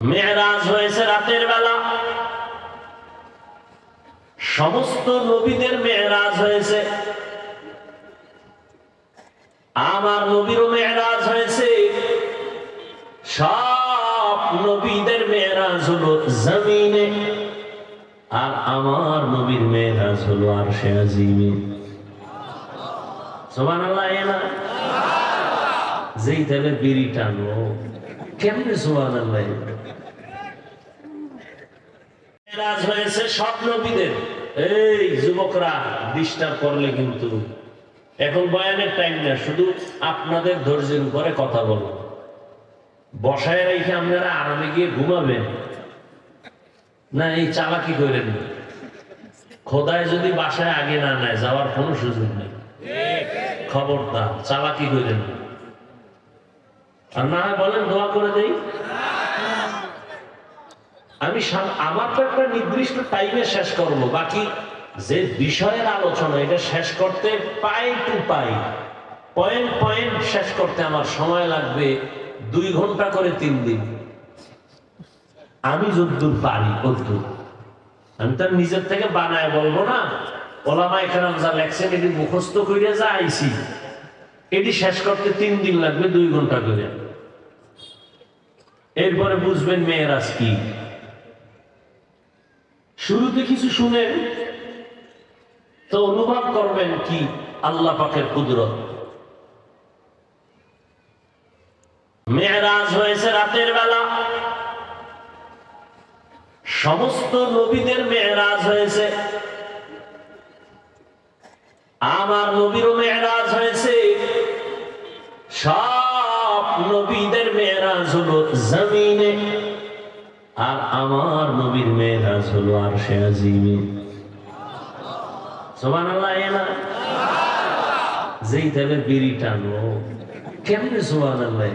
মেরাজ হয়েছে রাতের বেলা। সমস্ত নবীদের মেরাজ হয়েছে, আমার নবীরও মেরাজ হয়েছে। সব নবীদের মেরাজ হলো জমিনে, আর আমার নবীর মেরাজ হলো আরশে আজিমে। সুবহানাল্লাহ। না যেই তাহলে বিড়ি টানলো কেমনে সুবহানাল্লাহ। মেরাজ হয়েছে সব নবীদের। এই যুবকরা ডিস্টার্ব করলে কিন্তু এখন বয়ানের টাইম না, শুধু আপনাদের ধৈর্যের উপরে কথা বলো। বসায় রেখে আপনারা আরামে গিয়ে ঘুমাবেন না, এই চালাকি করেন না। খোদায় যদি বাসায় আগে না নেয় যাওয়ার কোনো সুযোগ নেই। খবরদার চালাকি করেন না। আর না হয় বলেন দোয়া করে দেই। আমি আমার তো একটা নির্দিষ্ট টাইমে শেষ করবো, বাকি যে বিষয়ের আলোচনা এটা শেষ করতে পাই টু পাই, পয়েন্ট পয়েন্ট শেষ করতে আমার সময় লাগবে 2 ঘন্টা করে 3 দিন। আমি যদ্দূর পারি তদ্দূর। আমি তার নিজের থেকে বানায় বলবো না। ওলামায়ে কেরাম যা লেখছেন এটি মুখস্থ করে যা আইছি, এটি শেষ করতে 3 দিন লাগবে 2 ঘন্টা করে। এরপরে বুঝবেন মেয়েরাজ কি। শুরুতে কিছু শুনেন তো অনুভব করবেন কি আল্লাহ পাকের কুদরত। মেরাজ হয়েছে রাতের বেলা। সমস্ত নবীদের মেরাজ হয়েছে, আমার নবীরও মেরাজ হয়েছে। সব নবীদের মেরাজ হলো জমিনে, আর আমার নবীর মেরাজ হলো আরশে আজিমে। সুবহানাল্লাহ। না যেই তাহলে বিড়ি টানলো কেমনে সুবহানাল্লাহ।